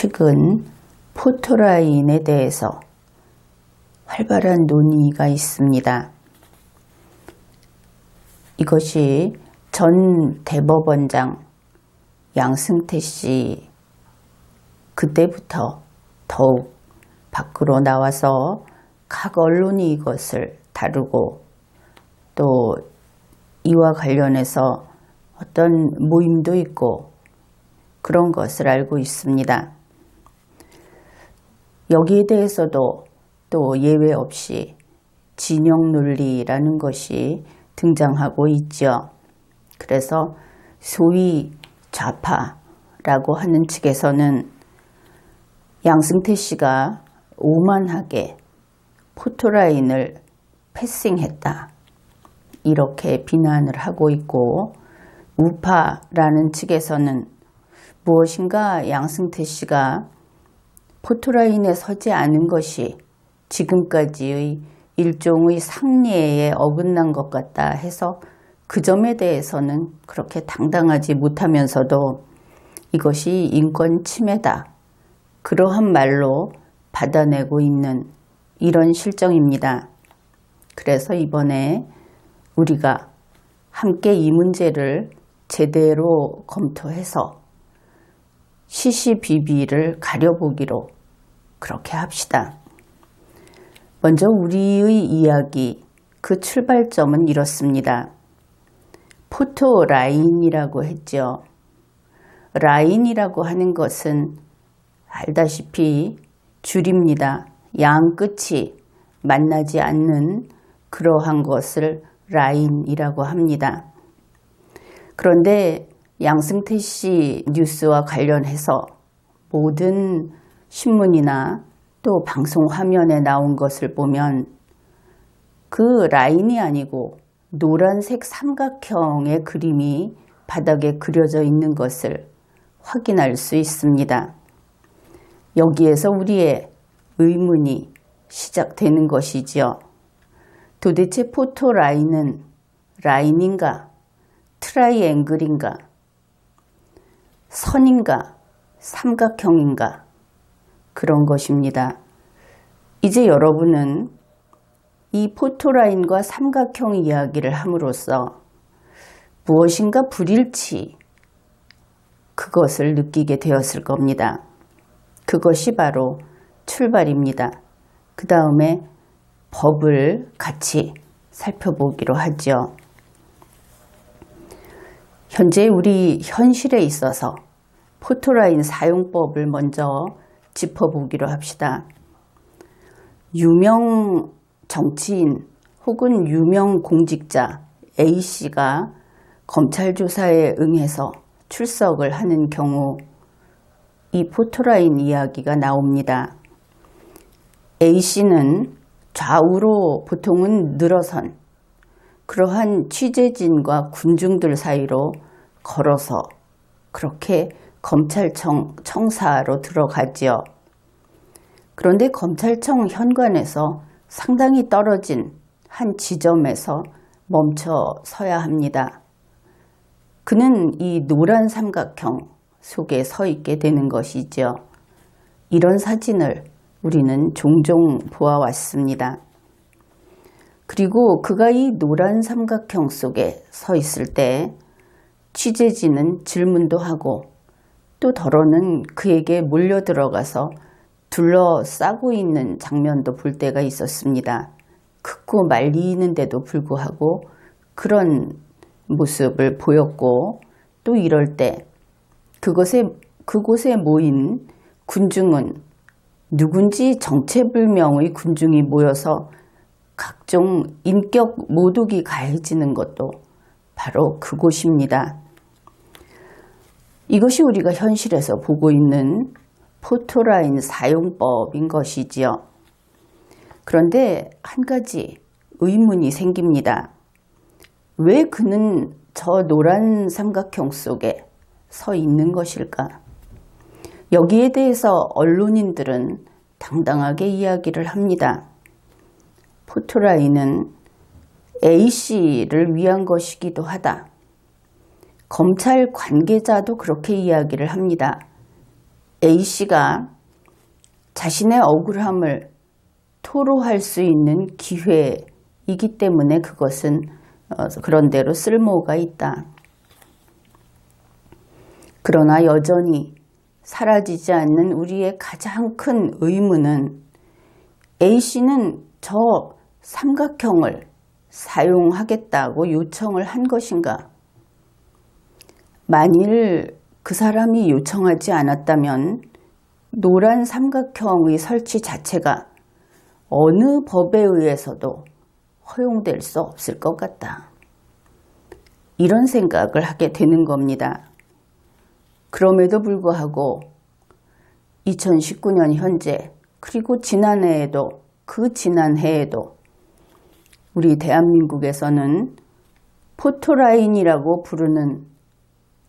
최근 포토라인에 대해서 활발한 논의가 있습니다. 이것이 전 대법원장 양승태 씨 그때부터 더욱 밖으로 나와서 각 언론이 이것을 다루고 또 이와 관련해서 어떤 모임도 있고 그런 것을 알고 있습니다. 여기에 대해서도 또 예외 없이 진영 논리라는 것이 등장하고 있죠. 그래서 소위 좌파라고 하는 측에서는 양승태 씨가 오만하게 포토라인을 패싱했다, 이렇게 비난을 하고 있고, 우파라는 측에서는 무엇인가 양승태 씨가 포토라인에 서지 않은 것이 지금까지의 일종의 상례에 어긋난 것 같다 해서 그 점에 대해서는 그렇게 당당하지 못하면서도 이것이 인권 침해다, 그러한 말로 받아내고 있는 이런 실정입니다. 그래서 이번에 우리가 함께 이 문제를 제대로 검토해서 시시비비를 가려보기로 그렇게 합시다. 먼저 우리의 이야기, 그 출발점은 이렇습니다. 포토라인이라고 했죠. 라인이라고 하는 것은 알다시피 줄입니다. 양 끝이 만나지 않는 그러한 것을 라인이라고 합니다. 그런데 양승태 씨 뉴스와 관련해서 모든 신문이나 또 방송 화면에 나온 것을 보면 그 라인이 아니고 노란색 삼각형의 그림이 바닥에 그려져 있는 것을 확인할 수 있습니다. 여기에서 우리의 의문이 시작되는 것이지요. 도대체 포토라인은 라인인가, 트라이앵글인가, 선인가, 삼각형인가, 그런 것입니다. 이제 여러분은 이 포토라인과 삼각형 이야기를 함으로써 무엇인가 불일치, 그것을 느끼게 되었을 겁니다. 그것이 바로 출발입니다. 그 다음에 법을 같이 살펴보기로 하죠. 현재 우리 현실에 있어서 포토라인 사용법을 먼저 짚어보기로 합시다. 유명 정치인 혹은 유명 공직자 A씨가 검찰 조사에 응해서 출석을 하는 경우 이 포토라인 이야기가 나옵니다. A씨는 좌우로 보통은 늘어선 그러한 취재진과 군중들 사이로 걸어서 그렇게 검찰청 청사로 들어가지요. 그런데 검찰청 현관에서 상당히 떨어진 한 지점에서 멈춰 서야 합니다. 그는 이 노란 삼각형 속에 서 있게 되는 것이죠. 이런 사진을 우리는 종종 보아왔습니다. 그리고 그가 이 노란 삼각형 속에 서 있을 때 취재진은 질문도 하고 또 더러는 그에게 몰려 들어가서 둘러싸고 있는 장면도 볼 때가 있었습니다. 긋고 말리는데도 불구하고 그런 모습을 보였고, 또 이럴 때 그곳에 모인 군중은 누군지 정체불명의 군중이 모여서 각종 인격 모독이 가해지는 것도 바로 그곳입니다. 이것이 우리가 현실에서 보고 있는 포토라인 사용법인 것이지요. 그런데 한 가지 의문이 생깁니다. 왜 그는 저 노란 삼각형 속에 서 있는 것일까? 여기에 대해서 언론인들은 당당하게 이야기를 합니다. 포토라인은 A씨를 위한 것이기도 하다. 검찰 관계자도 그렇게 이야기를 합니다. A씨가 자신의 억울함을 토로할 수 있는 기회이기 때문에 그것은 그런대로 쓸모가 있다. 그러나 여전히 사라지지 않는 우리의 가장 큰 의문은 A씨는 저 삼각형을 사용하겠다고 요청을 한 것인가? 만일 그 사람이 요청하지 않았다면 노란 삼각형의 설치 자체가 어느 법에 의해서도 허용될 수 없을 것 같다. 이런 생각을 하게 되는 겁니다. 그럼에도 불구하고 2019년 현재 그리고 지난해에도 그 지난해에도 우리 대한민국에서는 포토라인이라고 부르는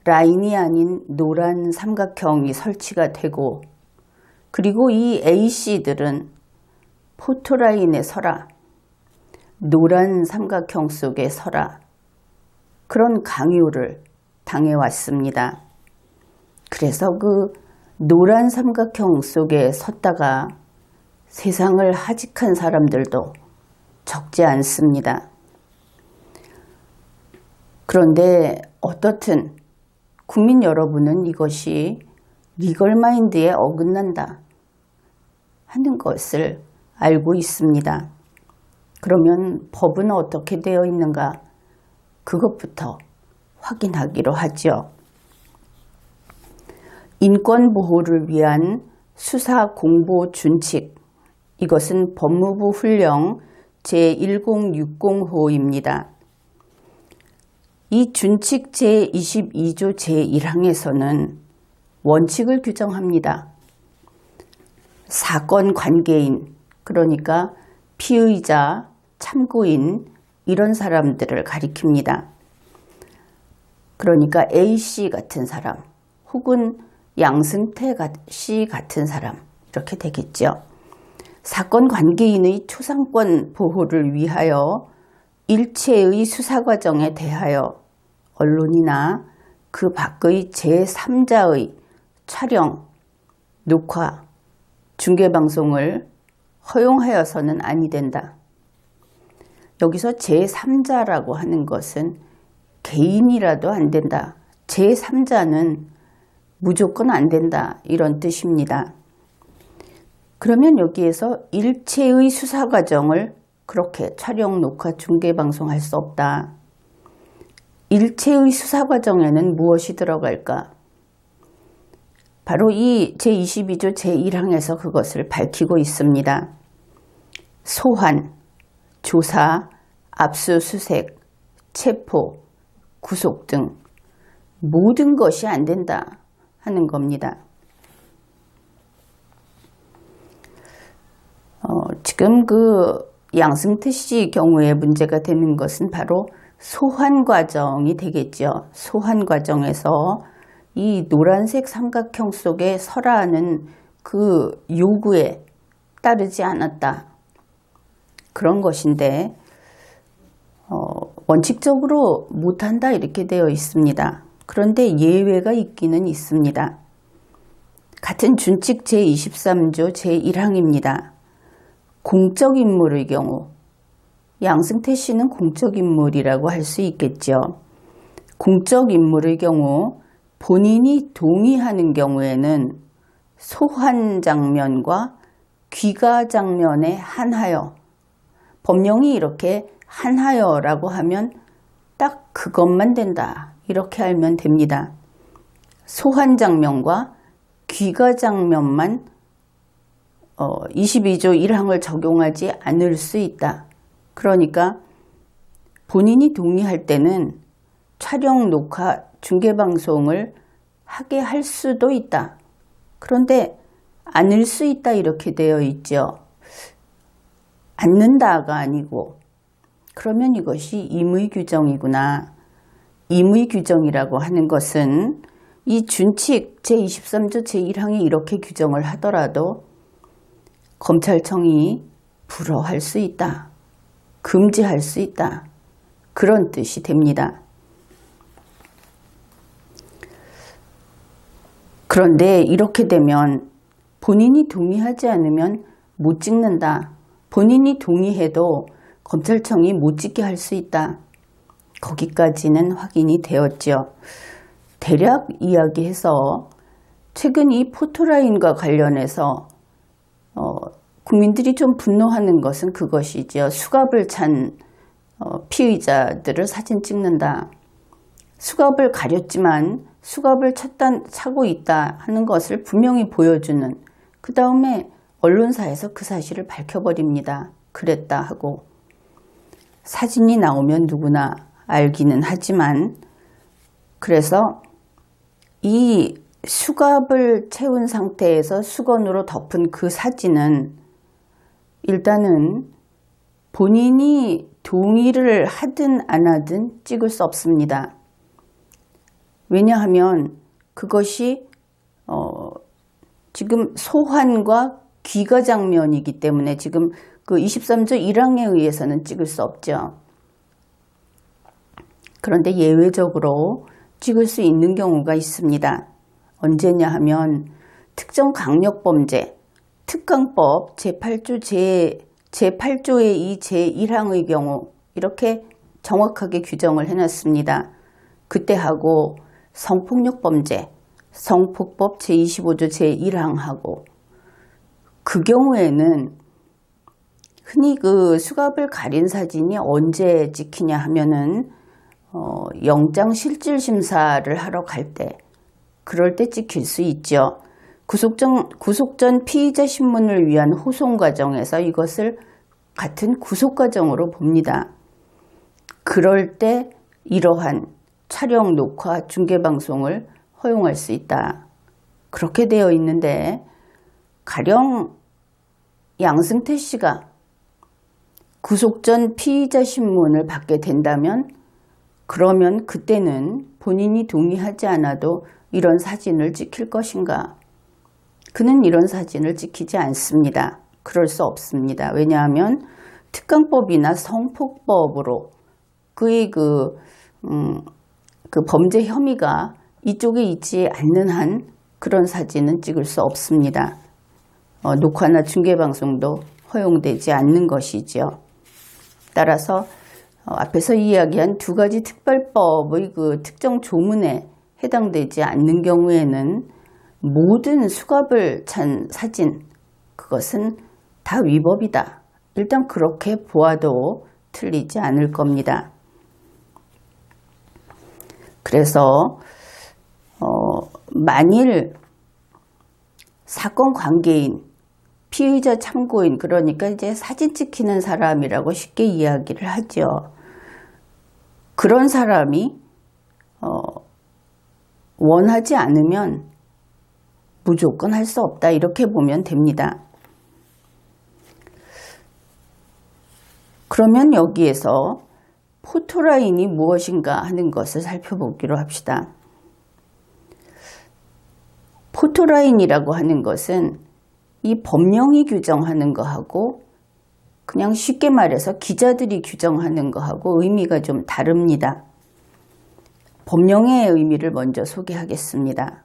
라인이 아닌 노란 삼각형이 설치가 되고 그리고 이 A씨들은 포토라인에 서라, 노란 삼각형 속에 서라 그런 강요를 당해왔습니다. 그래서 그 노란 삼각형 속에 섰다가 세상을 하직한 사람들도 적지 않습니다. 그런데 어떻든 국민 여러분은 이것이 리걸마인드에 어긋난다 하는 것을 알고 있습니다. 그러면 법은 어떻게 되어 있는가? 그것부터 확인하기로 하죠. 인권보호를 위한 수사공보준칙, 이것은 법무부 훈령 제1060호입니다. 이 준칙 제22조 제1항에서는 원칙을 규정합니다. 사건 관계인, 그러니까 피의자, 참고인 이런 사람들을 가리킵니다. 그러니까 A씨 같은 사람 혹은 양승태 씨 같은 사람 이렇게 되겠죠. 사건 관계인의 초상권 보호를 위하여 일체의 수사 과정에 대하여 언론이나 그 밖의 제3자의 촬영, 녹화, 중계방송을 허용하여서는 아니 된다. 여기서 제3자라고 하는 것은 개인이라도 안 된다. 제3자는 무조건 안 된다. 이런 뜻입니다. 그러면 여기에서 일체의 수사 과정을 그렇게 촬영, 녹화, 중계방송할 수 없다. 일체의 수사 과정에는 무엇이 들어갈까? 바로 이 제22조 제1항에서 그것을 밝히고 있습니다. 소환, 조사, 압수수색, 체포, 구속 등 모든 것이 안 된다 하는 겁니다. 지금 그 양승태 씨 경우에 문제가 되는 것은 바로 소환 과정이 되겠죠. 소환 과정에서 이 노란색 삼각형 속에 서라는 그 요구에 따르지 않았다. 그런 것인데 원칙적으로 못한다 이렇게 되어 있습니다. 그런데 예외가 있기는 있습니다. 같은 준칙 제23조 제1항입니다. 공적 인물의 경우, 양승태 씨는 공적 인물이라고 할 수 있겠죠. 공적 인물의 경우 본인이 동의하는 경우에는 소환 장면과 귀가 장면에 한하여, 법령이 이렇게 한하여라고 하면 딱 그것만 된다 이렇게 알면 됩니다. 소환 장면과 귀가 장면만 22조 1항을 적용하지 않을 수 있다. 그러니까 본인이 동의할 때는 촬영, 녹화, 중계방송을 하게 할 수도 있다. 그런데 않을 수 있다 이렇게 되어 있죠. 않는다가 아니고 그러면 이것이 임의 규정이구나. 임의 규정이라고 하는 것은 이 준칙 제23조 제1항이 이렇게 규정을 하더라도 검찰청이 불허할 수 있다. 금지할 수 있다. 그런 뜻이 됩니다. 그런데 이렇게 되면 본인이 동의하지 않으면 못 찍는다. 본인이 동의해도 검찰청이 못 찍게 할 수 있다. 거기까지는 확인이 되었죠. 대략 이야기해서 최근 이 포토라인과 관련해서 국민들이 좀 분노하는 것은 그것이죠. 수갑을 찬 피의자들을 사진 찍는다. 수갑을 가렸지만 수갑을 차고 있다 하는 것을 분명히 보여주는, 그 다음에 언론사에서 그 사실을 밝혀버립니다. 그랬다 하고. 사진이 나오면 누구나 알기는 하지만, 그래서 이 수갑을 채운 상태에서 수건으로 덮은 그 사진은 일단은 본인이 동의를 하든 안 하든 찍을 수 없습니다. 왜냐하면 그것이 지금 소환과 귀가 장면이기 때문에 지금 그 23조 1항에 의해서는 찍을 수 없죠. 그런데 예외적으로 찍을 수 있는 경우가 있습니다. 언제냐 하면 특정 강력범죄, 특강법 제8조의 이 제1항의 경우 이렇게 정확하게 규정을 해놨습니다. 그때하고 성폭력범죄, 성폭법 제25조 제1항하고 그 경우에는 흔히 그 수갑을 가린 사진이 언제 찍히냐 하면은 영장실질심사를 하러 갈 때, 그럴 때 찍힐 수 있죠. 구속전 피의자 신문을 위한 호송 과정에서 이것을 같은 구속 과정으로 봅니다. 그럴 때 이러한 촬영, 녹화, 중계방송을 허용할 수 있다. 그렇게 되어 있는데, 가령 양승태 씨가 구속 전 피의자 신문을 받게 된다면, 그러면 그때는 본인이 동의하지 않아도 이런 사진을 찍힐 것인가? 그는 이런 사진을 찍히지 않습니다. 그럴 수 없습니다. 왜냐하면 특강법이나 성폭법으로 그의 그 범죄 혐의가 이쪽에 있지 않는 한 그런 사진은 찍을 수 없습니다. 녹화나 중계방송도 허용되지 않는 것이죠. 따라서 앞에서 이야기한 두 가지 특별법의 그 특정 조문에 해당되지 않는 경우에는 모든 수갑을 찬 사진, 그것은 다 위법이다. 일단 그렇게 보아도 틀리지 않을 겁니다. 그래서 만일 사건 관계인, 피의자 참고인, 그러니까 이제 사진 찍히는 사람이라고 쉽게 이야기를 하죠. 그런 사람이 원하지 않으면 무조건 할 수 없다, 이렇게 보면 됩니다. 그러면 여기에서 포토라인이 무엇인가 하는 것을 살펴보기로 합시다. 포토라인이라고 하는 것은 이 법령이 규정하는 거하고 그냥 쉽게 말해서 기자들이 규정하는 거하고 의미가 좀 다릅니다. 법령의 의미를 먼저 소개하겠습니다.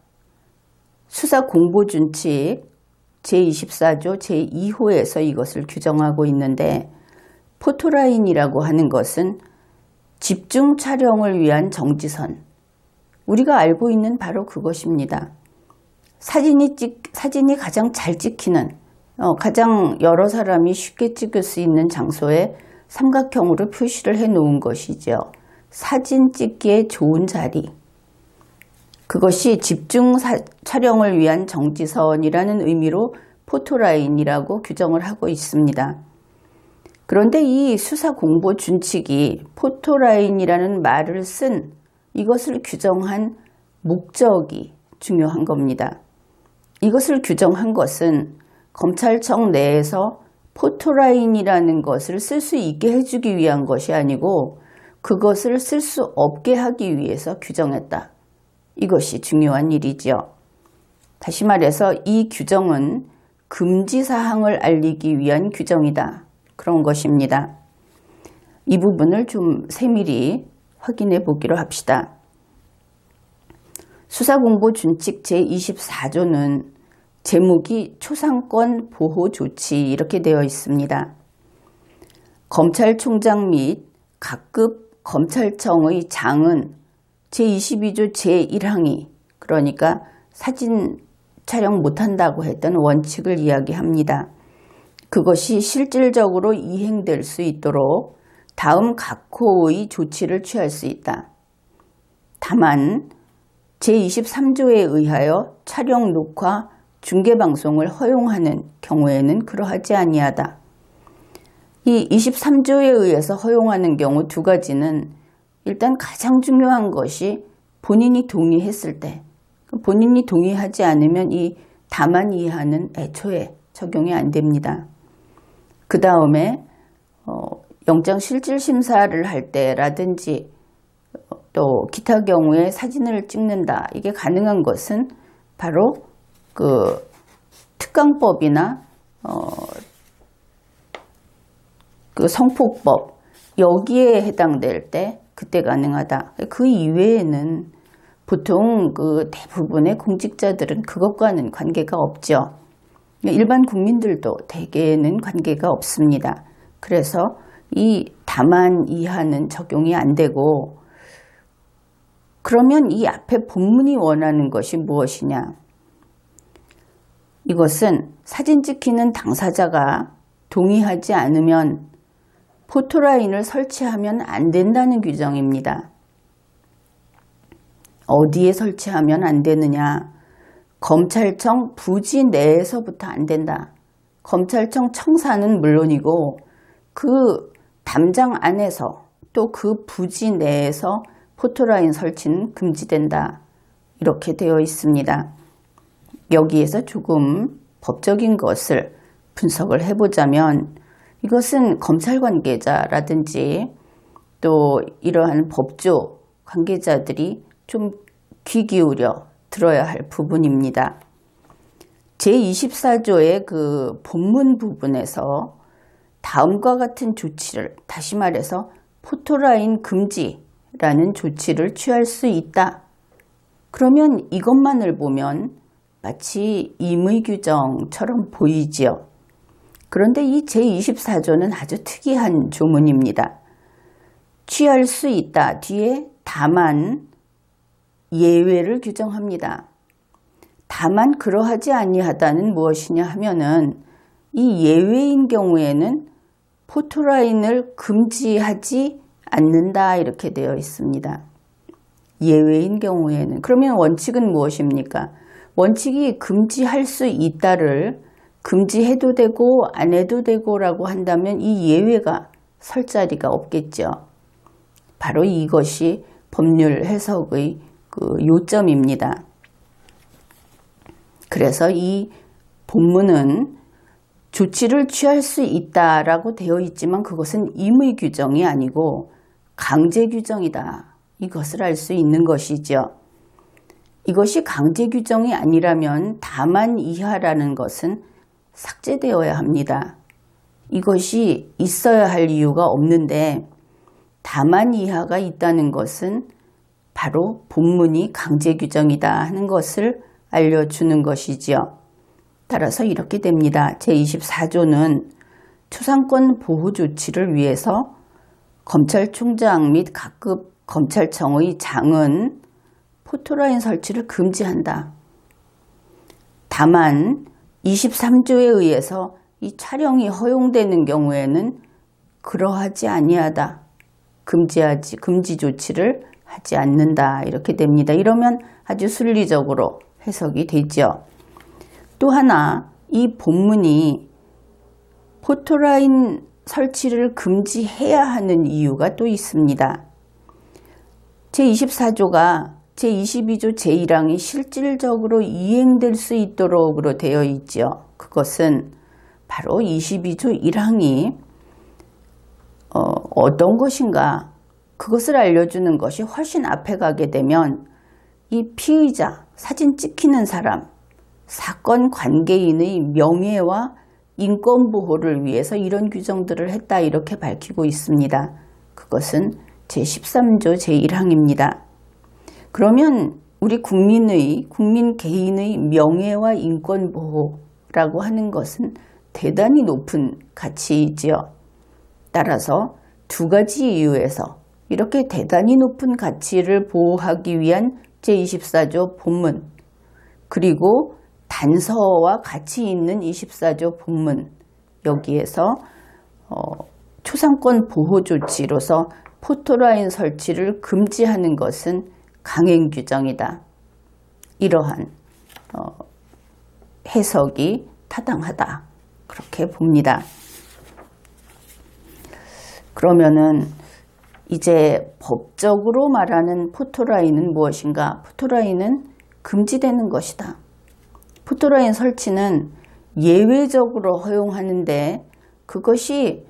수사공보준칙 제24조 제2호에서 이것을 규정하고 있는데, 포토라인이라고 하는 것은 집중 촬영을 위한 정지선, 우리가 알고 있는 바로 그것입니다. 사진이 가장 잘 찍히는, 가장 여러 사람이 쉽게 찍을 수 있는 장소에 삼각형으로 표시를 해 놓은 것이죠. 사진 찍기에 좋은 자리, 그것이 집중 촬영을 위한 정지선이라는 의미로 포토라인이라고 규정을 하고 있습니다. 그런데 이 수사공보준칙이 포토라인이라는 말을 쓴, 이것을 규정한 목적이 중요한 겁니다. 이것을 규정한 것은 검찰청 내에서 포토라인이라는 것을 쓸 수 있게 해주기 위한 것이 아니고 그것을 쓸 수 없게 하기 위해서 규정했다. 이것이 중요한 일이죠. 다시 말해서 이 규정은 금지사항을 알리기 위한 규정이다. 그런 것입니다. 이 부분을 좀 세밀히 확인해 보기로 합시다. 수사공보준칙 제24조는 제목이 초상권 보호 조치 이렇게 되어 있습니다. 검찰총장 및 각급 검찰청의 장은 제22조 제1항이 그러니까 사진 촬영 못한다고 했던 원칙을 이야기합니다. 그것이 실질적으로 이행될 수 있도록 다음 각호의 조치를 취할 수 있다. 다만 제23조에 의하여 촬영, 녹화, 중계방송을 허용하는 경우에는 그러하지 아니하다. 이 23조에 의해서 허용하는 경우 두 가지는 일단 가장 중요한 것이 본인이 동의했을 때, 본인이 동의하지 않으면 이 다만 이하는 애초에 적용이 안 됩니다. 그 다음에 영장실질심사를 할 때라든지 또 기타 경우에 사진을 찍는다. 이게 가능한 것은 바로 그 특강법이나 그 성폭법 여기에 해당될 때 그때 가능하다. 그 이외에는 보통 그 대부분의 공직자들은 그것과는 관계가 없죠. 일반 국민들도 대개는 관계가 없습니다. 그래서 이 다만 이하는 적용이 안 되고 그러면 이 앞에 본문이 원하는 것이 무엇이냐? 이것은 사진 찍히는 당사자가 동의하지 않으면 포토라인을 설치하면 안 된다는 규정입니다. 어디에 설치하면 안 되느냐? 검찰청 부지 내에서부터 안 된다. 검찰청 청사는 물론이고 그 담장 안에서 또 그 부지 내에서 포토라인 설치는 금지된다. 이렇게 되어 있습니다. 여기에서 조금 법적인 것을 분석을 해보자면 이것은 검찰 관계자라든지 또 이러한 법조 관계자들이 좀 귀 기울여 들어야 할 부분입니다. 제24조의 그 본문 부분에서 다음과 같은 조치를 다시 말해서 포토라인 금지라는 조치를 취할 수 있다. 그러면 이것만을 보면 마치 임의 규정처럼 보이지요. 그런데 이 제24조는 아주 특이한 조문입니다. 취할 수 있다 뒤에 다만 예외를 규정합니다. 다만 그러하지 아니하다는 무엇이냐 하면은 이 예외인 경우에는 포토라인을 금지하지 않는다 이렇게 되어 있습니다. 예외인 경우에는 그러면 원칙은 무엇입니까? 원칙이 금지할 수 있다를 금지해도 되고 안 해도 되고 라고 한다면 이 예외가 설 자리가 없겠죠. 바로 이것이 법률 해석의 그 요점입니다. 그래서 이 본문은 조치를 취할 수 있다라고 되어 있지만 그것은 임의 규정이 아니고 강제 규정이다. 이것을 알 수 있는 것이죠. 이것이 강제 규정이 아니라면 다만 이하라는 것은 삭제되어야 합니다. 이것이 있어야 할 이유가 없는데 다만 이하가 있다는 것은 바로 본문이 강제 규정이다 하는 것을 알려주는 것이지요. 따라서 이렇게 됩니다. 제24조는 초상권 보호 조치를 위해서 검찰총장 및 각급 검찰청의 장은 포토라인 설치를 금지한다. 다만 23조에 의해서 이 촬영이 허용되는 경우에는 그러하지 아니하다. 금지 조치를 하지 않는다. 이렇게 됩니다. 이러면 아주 순리적으로 해석이 되죠. 또 하나 이 본문이 포토라인 설치를 금지해야 하는 이유가 또 있습니다. 제24조가 제22조 제1항이 실질적으로 이행될 수 있도록으로 되어 있죠. 그것은 바로 22조 1항이 어떤 것인가 그것을 알려주는 것이 훨씬 앞에 가게 되면 이 피의자, 사진 찍히는 사람, 사건 관계인의 명예와 인권 보호를 위해서 이런 규정들을 했다 이렇게 밝히고 있습니다. 그것은 제13조 제1항입니다. 그러면 우리 국민 개인의 명예와 인권 보호라고 하는 것은 대단히 높은 가치이지요. 따라서 두 가지 이유에서 이렇게 대단히 높은 가치를 보호하기 위한 제24조 본문, 그리고 단서와 가치 있는 24조 본문, 여기에서 초상권 보호 조치로서 포토라인 설치를 금지하는 것은 강행 규정이다. 이러한 해석이 타당하다. 그렇게 봅니다. 그러면은 이제 법적으로 말하는 포토라인은 무엇인가? 포토라인은 금지되는 것이다. 포토라인 설치는 예외적으로 허용하는데 그것이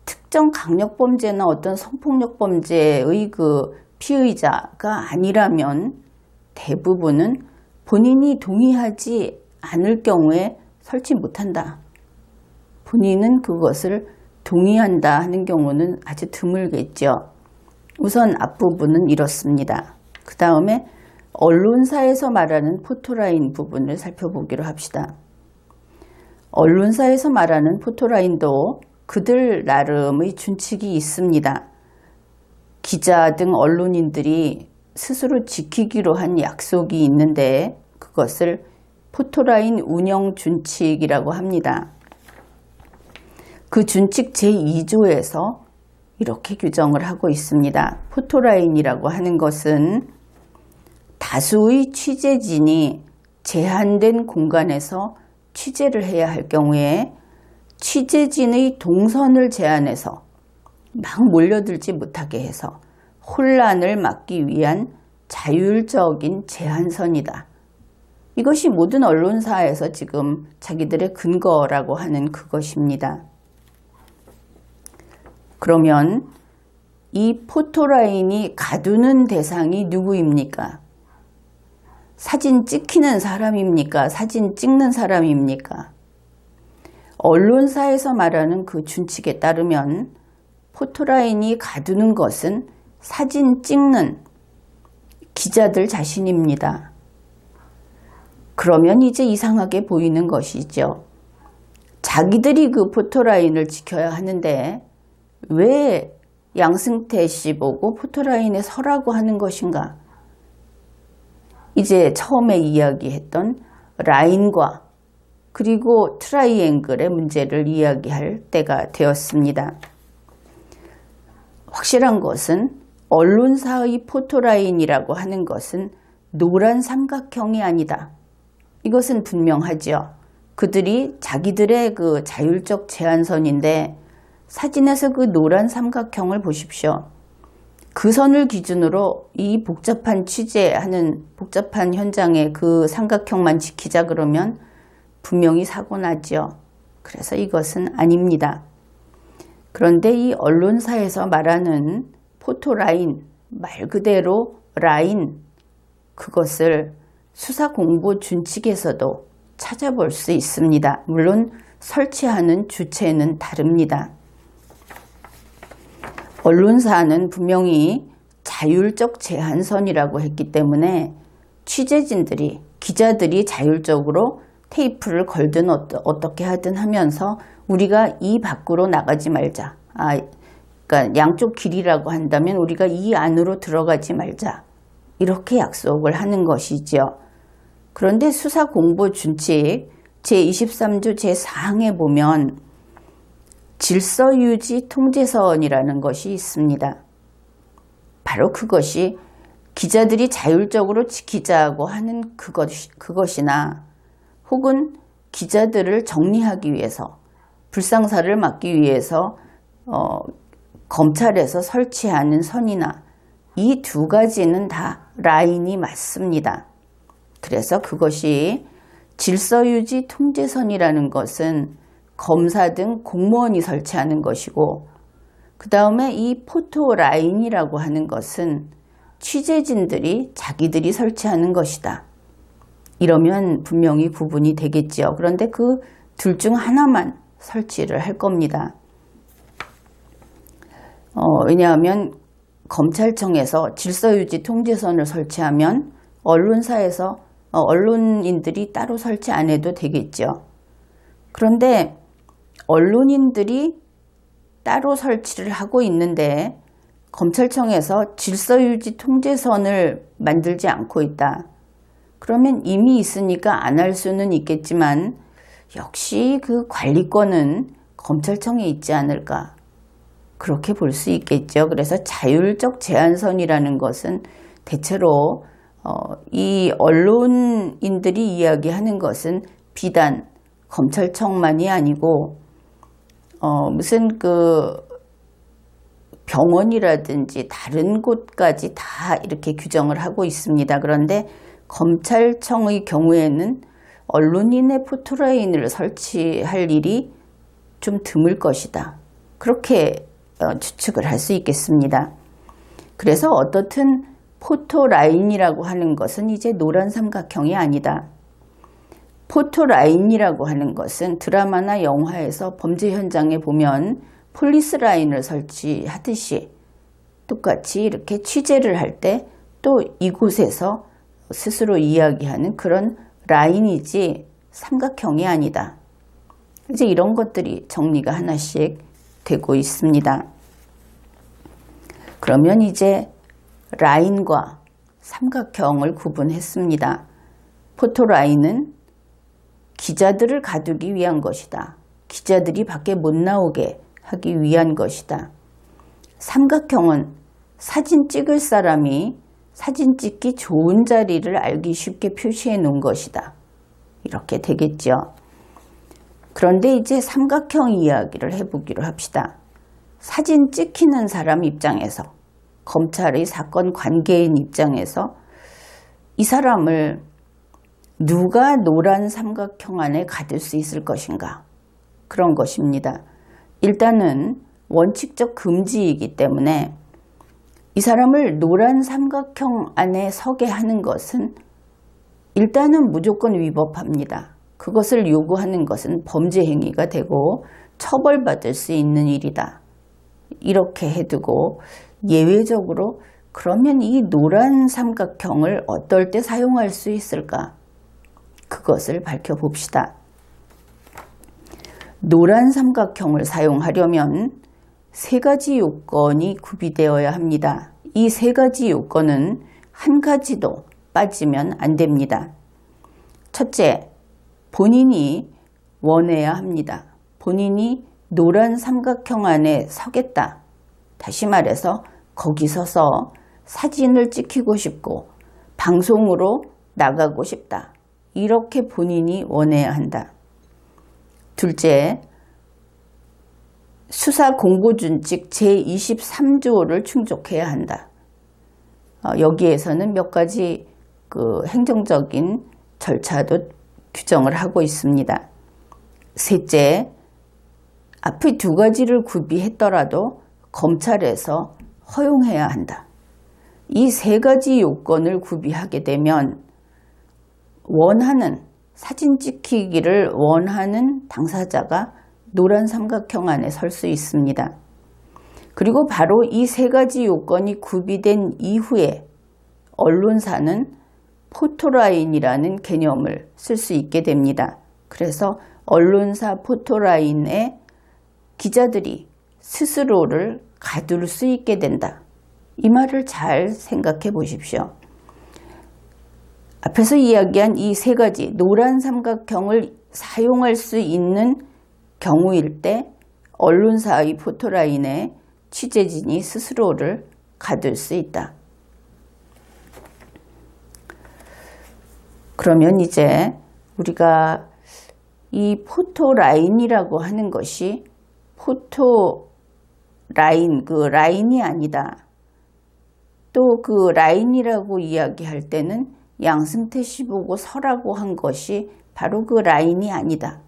특정 강력범죄나 어떤 성폭력범죄의 그 피의자가 아니라면 대부분은 본인이 동의하지 않을 경우에 설치 못한다. 본인은 그것을 동의한다 하는 경우는 아주 드물겠죠. 우선 앞부분은 이렇습니다. 그 다음에 언론사에서 말하는 포토라인 부분을 살펴보기로 합시다. 언론사에서 말하는 포토라인도 그들 나름의 준칙이 있습니다. 기자 등 언론인들이 스스로 지키기로 한 약속이 있는데 그것을 포토라인 운영 준칙이라고 합니다. 그 준칙 제2조에서 이렇게 규정을 하고 있습니다. 포토라인이라고 하는 것은 다수의 취재진이 제한된 공간에서 취재를 해야 할 경우에 취재진의 동선을 제한해서 막 몰려들지 못하게 해서 혼란을 막기 위한 자율적인 제한선이다. 이것이 모든 언론사에서 지금 자기들의 근거라고 하는 그것입니다. 그러면 이 포토라인이 가두는 대상이 누구입니까? 사진 찍히는 사람입니까? 사진 찍는 사람입니까? 언론사에서 말하는 그 준칙에 따르면 포토라인이 가두는 것은 사진 찍는 기자들 자신입니다. 그러면 이제 이상하게 보이는 것이죠. 자기들이 그 포토라인을 지켜야 하는데 왜 양승태 씨 보고 포토라인에 서라고 하는 것인가? 이제 처음에 이야기했던 라인과 그리고 트라이앵글의 문제를 이야기할 때가 되었습니다. 확실한 것은 언론사의 포토라인이라고 하는 것은 노란 삼각형이 아니다. 이것은 분명하죠. 그들이 자기들의 그 자율적 제한선인데 사진에서 그 노란 삼각형을 보십시오. 그 선을 기준으로 이 복잡한 취재하는 복잡한 현장에 그 삼각형만 지키자 그러면 분명히 사고 나죠. 그래서 이것은 아닙니다. 그런데 이 언론사에서 말하는 포토라인, 말 그대로 라인, 그것을 수사공보 준칙에서도 찾아볼 수 있습니다. 물론 설치하는 주체는 다릅니다. 언론사는 분명히 자율적 제한선이라고 했기 때문에 취재진들이, 기자들이 자율적으로 테이프를 걸든 어떻게 하든 하면서 우리가 이 밖으로 나가지 말자. 그러니까 양쪽 길이라고 한다면 우리가 이 안으로 들어가지 말자. 이렇게 약속을 하는 것이죠. 그런데 수사공보준칙 제23조 제4항에 보면 질서유지 통제선이라는 것이 있습니다. 바로 그것이 기자들이 자율적으로 지키자고 하는 그것이나 혹은 기자들을 정리하기 위해서 불상사를 막기 위해서 검찰에서 설치하는 선이나 이 두 가지는 다 라인이 맞습니다. 그래서 그것이 질서유지 통제선이라는 것은 검사 등 공무원이 설치하는 것이고 그 다음에 이 포토라인이라고 하는 것은 취재진들이 자기들이 설치하는 것이다. 이러면 분명히 구분이 되겠죠. 그런데 그 둘 중 하나만 설치를 할 겁니다. 왜냐하면 검찰청에서 질서유지 통제선을 설치하면 언론사에서 언론인들이 따로 설치 안 해도 되겠죠. 그런데 언론인들이 따로 설치를 하고 있는데 검찰청에서 질서유지 통제선을 만들지 않고 있다. 그러면 이미 있으니까 안 할 수는 있겠지만 역시 그 관리권은 검찰청에 있지 않을까. 그렇게 볼 수 있겠죠. 그래서 자율적 제한선이라는 것은 대체로 이 언론인들이 이야기하는 것은 비단 검찰청만이 아니고 무슨 그 병원이라든지 다른 곳까지 다 이렇게 규정을 하고 있습니다. 그런데 검찰청의 경우에는 언론인의 포토라인을 설치할 일이 좀 드물 것이다. 그렇게 추측을 할 수 있겠습니다. 그래서 어떻든 포토라인이라고 하는 것은 이제 노란 삼각형이 아니다. 포토라인이라고 하는 것은 드라마나 영화에서 범죄 현장에 보면 폴리스 라인을 설치하듯이 똑같이 이렇게 취재를 할 때 또 이곳에서 스스로 이야기하는 그런 라인이지 삼각형이 아니다. 이제 이런 것들이 정리가 하나씩 되고 있습니다. 그러면 이제 라인과 삼각형을 구분했습니다. 포토라인은 기자들을 가두기 위한 것이다. 기자들이 밖에 못 나오게 하기 위한 것이다. 삼각형은 사진 찍을 사람이 사진 찍기 좋은 자리를 알기 쉽게 표시해 놓은 것이다. 이렇게 되겠죠. 그런데 이제 삼각형 이야기를 해보기로 합시다. 사진 찍히는 사람 입장에서, 검찰의 사건 관계인 입장에서 이 사람을 누가 노란 삼각형 안에 가둘 수 있을 것인가? 그런 것입니다. 일단은 원칙적 금지이기 때문에 이 사람을 노란 삼각형 안에 서게 하는 것은 일단은 무조건 위법합니다. 그것을 요구하는 것은 범죄 행위가 되고 처벌받을 수 있는 일이다. 이렇게 해두고 예외적으로 그러면 이 노란 삼각형을 어떨 때 사용할 수 있을까? 그것을 밝혀봅시다. 노란 삼각형을 사용하려면 세 가지 요건이 구비되어야 합니다. 이 세 가지 요건은 한 가지도 빠지면 안 됩니다. 첫째, 본인이 원해야 합니다. 본인이 노란 삼각형 안에 서겠다. 다시 말해서 거기 서서 사진을 찍히고 싶고 방송으로 나가고 싶다. 이렇게 본인이 원해야 한다. 둘째, 수사공보준칙 제23조를 충족해야 한다. 여기에서는 몇 가지 그 행정적인 절차도 규정을 하고 있습니다. 셋째, 앞의 두 가지를 구비했더라도 검찰에서 허용해야 한다. 이 세 가지 요건을 구비하게 되면 원하는 사진 찍히기를 원하는 당사자가 노란 삼각형 안에 설 수 있습니다. 그리고 바로 이 세 가지 요건이 구비된 이후에 언론사는 포토라인이라는 개념을 쓸 수 있게 됩니다. 그래서 언론사 포토라인에 기자들이 스스로를 가둘 수 있게 된다. 이 말을 잘 생각해 보십시오. 앞에서 이야기한 이 세 가지 노란 삼각형을 사용할 수 있는 경우일 때 언론사의 포토라인에 취재진이 스스로를 가둘 수 있다. 그러면 이제 우리가 이 포토라인이라고 하는 것이 포토라인, 그 라인이 아니다. 또 그 라인이라고 이야기할 때는 양승태 씨 보고 서라고 한 것이 바로 그 라인이 아니다.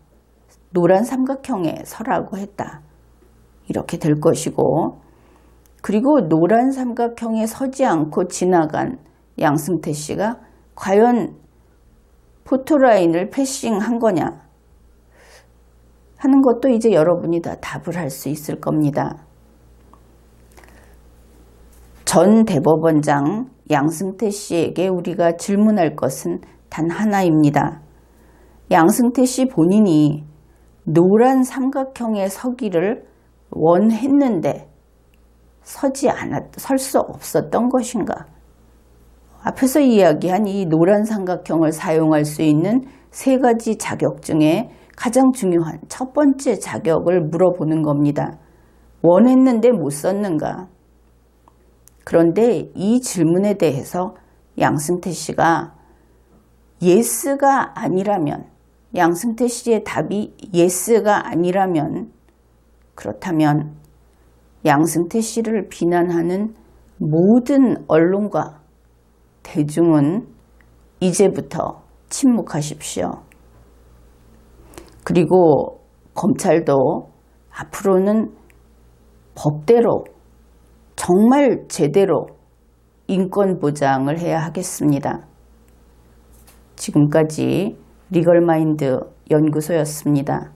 노란 삼각형에 서라고 했다. 이렇게 될 것이고, 그리고 노란 삼각형에 서지 않고 지나간 양승태 씨가 과연 포토라인을 패싱한 거냐 하는 것도 이제 여러분이 다 답을 할 수 있을 겁니다. 전 대법원장 양승태 씨에게 우리가 질문할 것은 단 하나입니다. 양승태 씨 본인이 노란 삼각형에 서기를 원했는데 설 수 없었던 것인가? 앞에서 이야기한 이 노란 삼각형을 사용할 수 있는 세 가지 자격 중에 가장 중요한 첫 번째 자격을 물어보는 겁니다. 원했는데 못 썼는가? 그런데 이 질문에 대해서 양승태 씨가 예스가 아니라면, 양승태 씨의 답이 예스가 아니라면, 그렇다면 양승태 씨를 비난하는 모든 언론과 대중은 이제부터 침묵하십시오. 그리고 검찰도 앞으로는 법대로 정말 제대로 인권 보장을 해야 하겠습니다. 지금까지 리걸마인드 연구소였습니다.